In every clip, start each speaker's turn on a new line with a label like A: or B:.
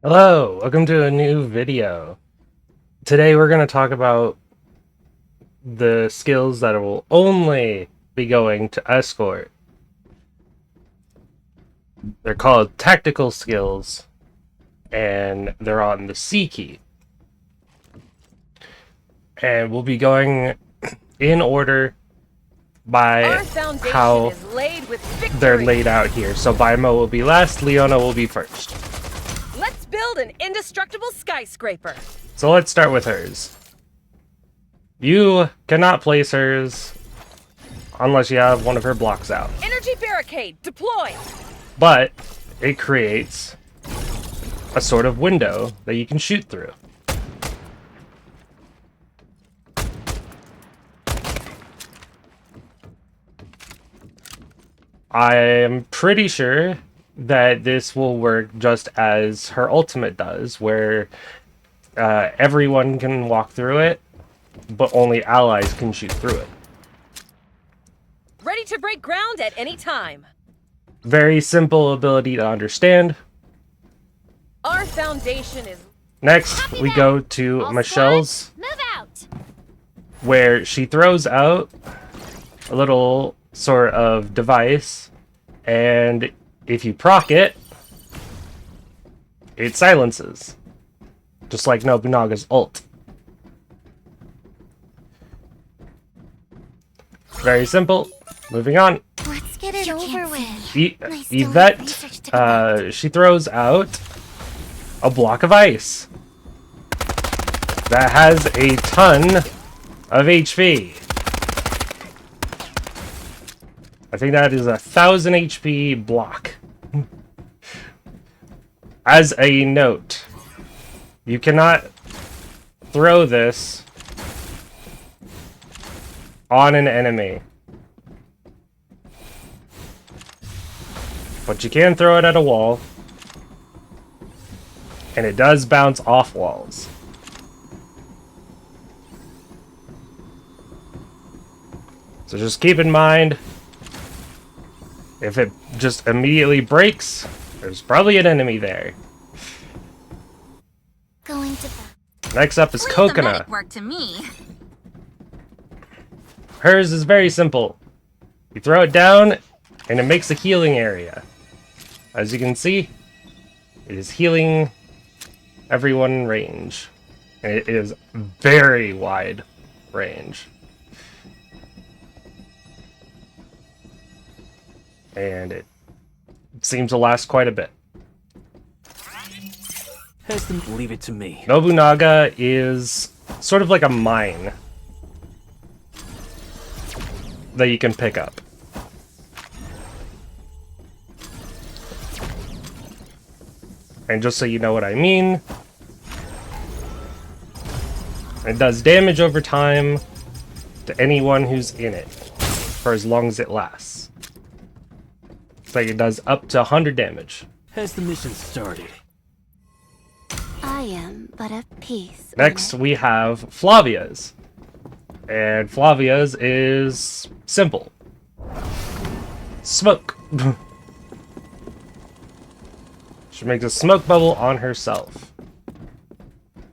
A: Hello, welcome to a new video. Today we're going to talk about the skills that will only be going to Escort. They're called tactical skills, and they're on the C key. And we'll be going in order by how they're laid out here. So Baimo will be last, Leona will be first.
B: Let's build an indestructible skyscraper.
A: So let's start with hers. You cannot place hers unless you have one of her blocks out.
B: Energy barricade, deploy!
A: But it creates a sort of window that you can shoot through. I am pretty sure that this will work just as her ultimate does, where everyone can walk through it, but only allies can shoot through it.
B: Ready to break ground at any time.
A: Very simple ability to understand.
B: Our foundation is...
A: Next, we go to Michelle's,
C: move out.
A: where she throws out a little sort of device, and if you proc it, it silences. Just like Nobunaga's ult. Very simple. Moving on.
C: Let's get it over with.
A: Yvette, she throws out a block of ice that has a ton of HP. I think that is 1,000 HP block. As a note, you cannot throw this on an enemy, but you can throw it at a wall, and it does bounce off walls. So just keep in mind, if it just immediately breaks, there's probably an enemy there.
C: Going to
A: Next up is Kokona.
C: work to me.
A: Hers is very simple. You throw it down, and it makes a healing area. As you can see, it is healing everyone in range. And it is very wide range. And it seems to last quite a bit.
D: Leave it to me.
A: Nobunaga is sort of like a mine that you can pick up. And just so you know what I mean, it does damage over time to anyone who's in it for as long as it lasts. It's like it does up to 100 damage.
D: Has the mission started?
C: I am but a piece.
A: Next, we have Flavia's. And Flavia's is simple. Smoke. She makes a smoke bubble on herself.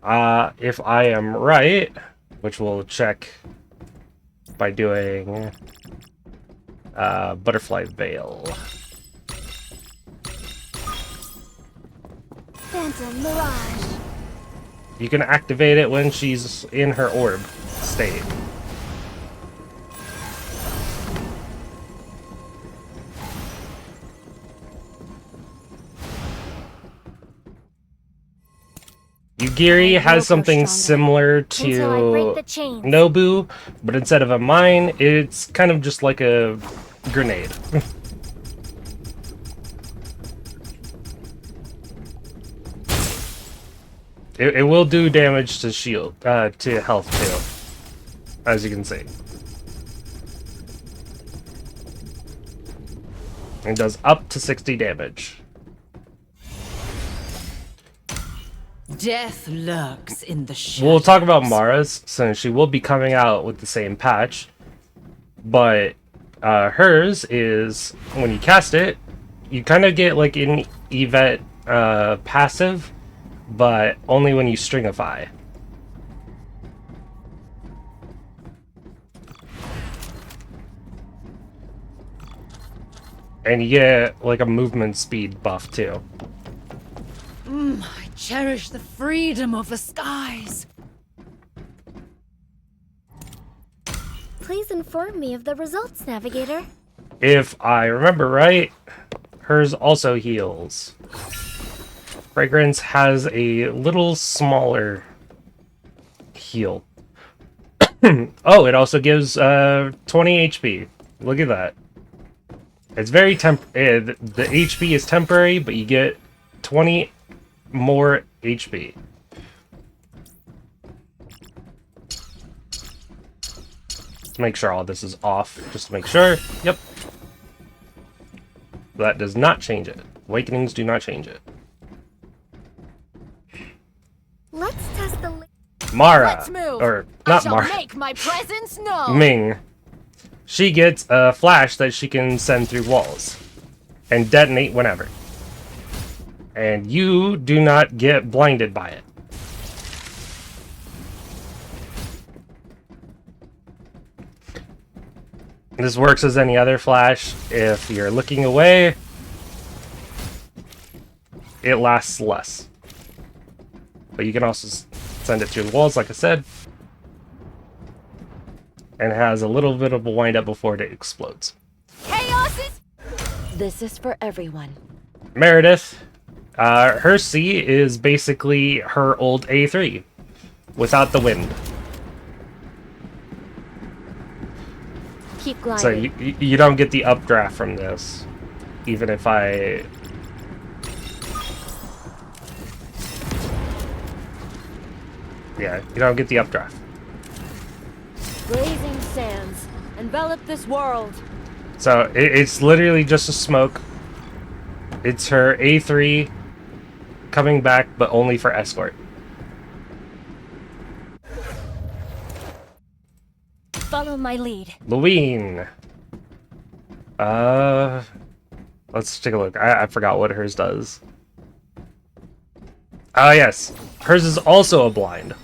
A: If I am right, which we'll check by doing butterfly veil.
C: Phantom Mirage.
A: You can activate it when she's in her orb state. Yugiri has something similar to Nobu, but instead of a mine, it's kind of just like a grenade. It will do damage to shield, to health too, as you can see. It does up to 60 damage.
B: Death lurks in the shadows.
A: We'll talk about Mara's, since she will be coming out with the same patch. But hers is, when you cast it, you kind of get like an Yvette passive, but only when you stringify. And you get like a movement speed buff too.
B: I cherish the freedom of the skies.
C: Please inform me of the results, Navigator.
A: If I remember right, hers also heals. Fragrance has a little smaller heal. Oh, it also gives 20 HP. Look at that. It's very the HP is temporary, but you get 20 more HP. Let's make sure all this is off, just to make sure. Yep. That does not change it. Awakenings do not change it.
C: Let's test the...
A: Mara,
B: Let's move.
A: or
B: I
A: not
B: shall
A: Mara,
B: make my presence known.
A: Ming. She gets a flash that she can send through walls and detonate whenever. And you do not get blinded by it. This works as any other flash. If you're looking away, it lasts less. But you can also send it through the walls, like I said. And has a little bit of a wind up before it explodes.
B: Chaos is... This is for everyone.
A: Meredith, her C is basically her old A3 without the wind.
C: Keep gliding.
A: So you don't get the updraft from this, even if I... Yeah, you don't get the updraft.
B: Blazing sands envelop this world.
A: So it's literally just a smoke. It's her A3 coming back, but only for Escort.
C: Follow my lead.
A: Lawine. Let's take a look. I forgot what hers does. Ah, yes. Hers is also a blind.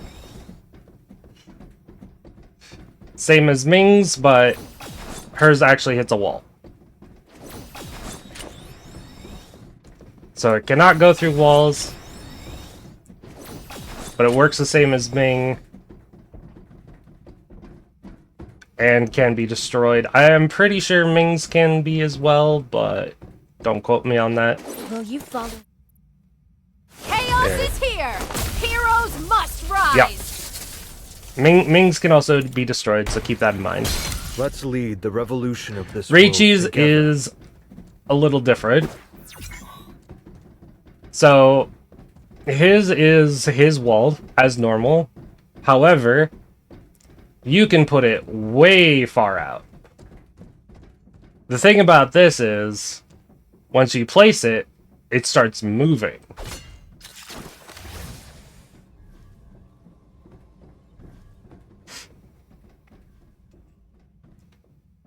A: Same as Ming's, but hers actually hits a wall. So it cannot go through walls, but it works the same as Ming and can be destroyed. I am pretty sure Ming's can be as well, but don't quote me on that.
C: Will you follow?
B: Chaos is here. Heroes must rise.
A: Yep. Ming's can also be destroyed, so keep that in mind.
E: Let's lead the revolution of this world
A: Reiichi's
E: together.
A: is a little different. So, his is his wall, as normal. However, you can put it way far out. The thing about this is, once you place it, it starts moving.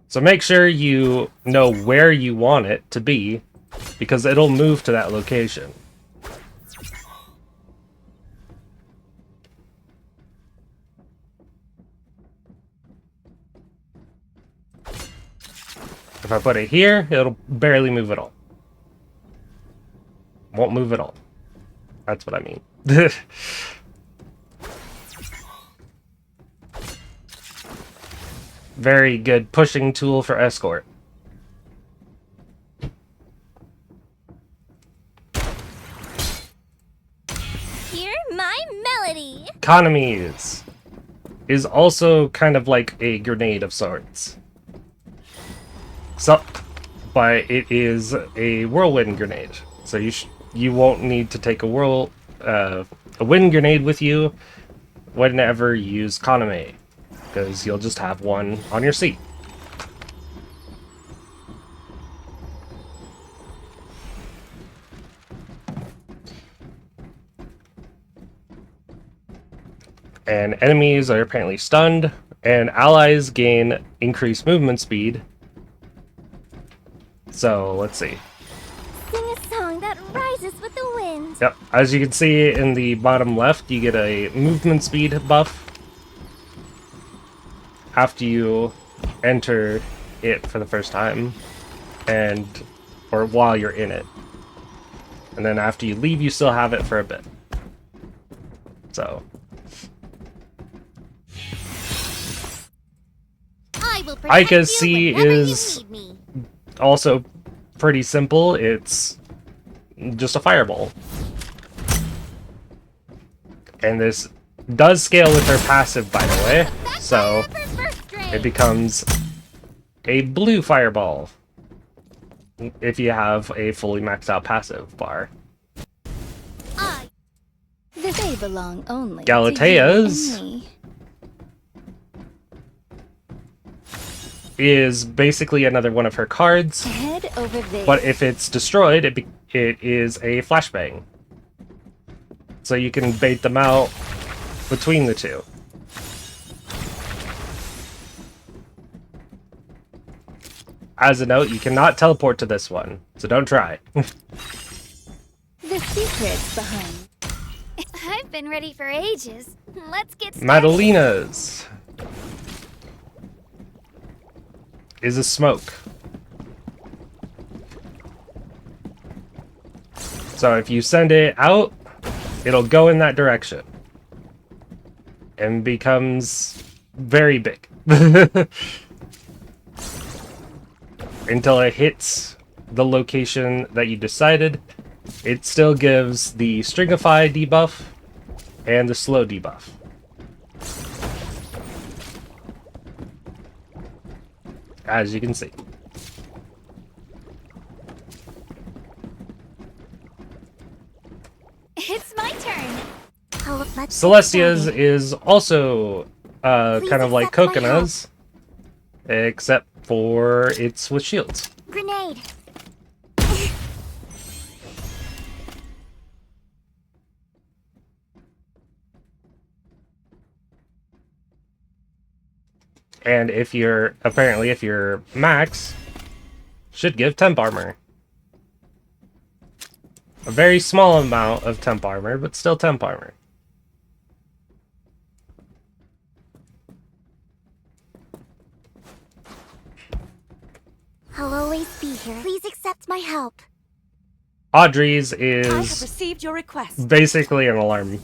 A: So make sure you know where you want it to be, because it'll move to that location. If I put it here, it'll barely move at all. Won't move at all. That's what I mean. Very good pushing tool for Escort.
C: Hear my melody.
A: Kanami is also kind of like a grenade of sorts. So, but it is a whirlwind grenade. So you won't need to take a wind grenade with you whenever you use Kanami, because you'll just have one on your seat. And enemies are apparently stunned, and allies gain increased movement speed. So, let's see.
C: Sing a song that rises with with the wind.
A: Yep, as you can see in the bottom left, you get a movement speed buff after you enter it for the first time, or while you're in it. And then after you leave, you still have it for a bit. So
C: I will protect
A: Eika's
C: you
A: C
C: whenever you
A: is
C: need me.
A: also pretty simple. It's just a fireball. And this does scale with her passive, by the way. So it becomes a blue fireball if you have a fully maxed out passive bar.
C: They belong only
A: Galatea's
C: to you and me.
A: is basically another one of her cards,
C: Head over there.
A: but if it's destroyed, it is a flashbang. So you can bait them out between the two. As a note, you cannot teleport to this one, so don't try.
C: The secrets behind. I've been ready for ages. Let's get started.
A: Maddelina's is a smoke. So if you send it out, it'll go in that direction and becomes very big until it hits the location that you decided. It still gives the Stringify debuff and the slow debuff. As you can see.
C: It's my turn.
A: Celestia's is also kind of like
C: accept my
A: Kokona's, except for it's with shields.
C: Grenade.
A: And if you're max, should give temp armor. A very small amount of temp armor, but still temp armor.
C: I'll always be here. Please accept my help.
A: Audrey's
F: I have
A: is
F: received your request.
A: basically an alarm.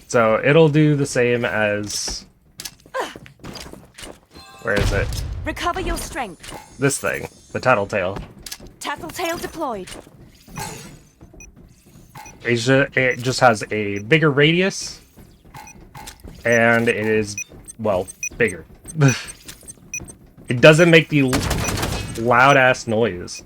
A: So it'll do the same as... Where is it?
F: Recover your strength.
A: This thing. The Tattletale.
F: Tattletale deployed.
A: It just has a bigger radius. And it is, well, bigger. It doesn't make the loud-ass noise.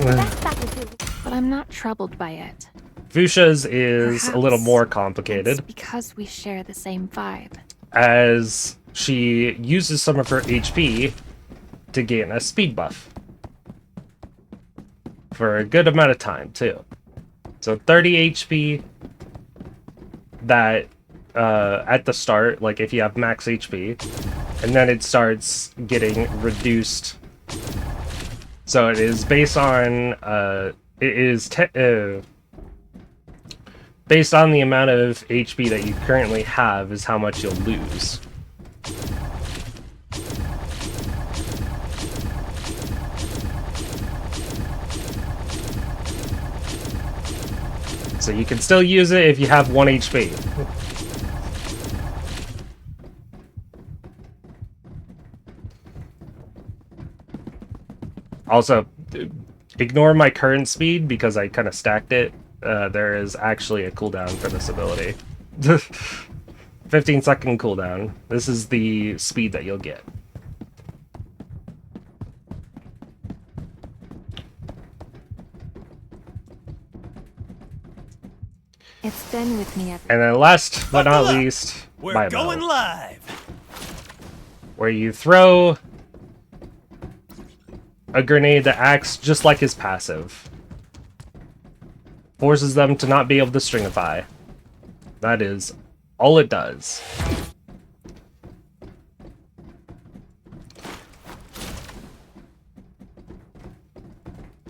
G: But I'm not troubled by it.
A: Fuchsia's is a little
G: Perhaps
A: more complicated,
G: It's because we share the same vibe.
A: as she uses some of her HP to gain a speed buff. For a good amount of time, too. So 30 HP that, at the start, like if you have max HP, and then it starts getting reduced. So it is based on, based on the amount of HP that you currently have is how much you'll lose. So you can still use it if you have 1 HP. Also, ignore my current speed because I kind of stacked it. There is actually a cooldown for this ability. 15-second cooldown. This is the speed that you'll get.
G: It's been with me ever.
A: And then last but not least,
H: We're
A: Baimo,
H: going live.
A: where you throw a grenade that acts just like his passive. Forces them to not be able to stringify. That is all it does.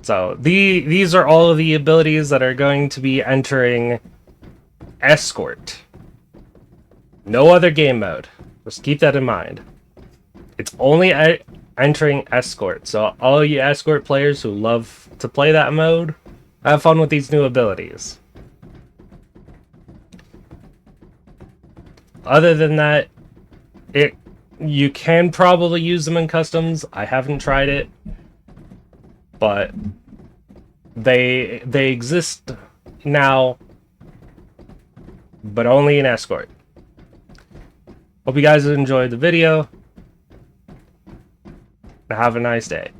A: So these are all of the abilities that are going to be entering Escort. No other game mode. Just keep that in mind. It's only entering Escort. So all you Escort players who love to play that mode, have fun with these new abilities. Other than that, you can probably use them in customs. I haven't tried it, but they exist now, but only in Escort. Hope you guys enjoyed the video. Have a nice day.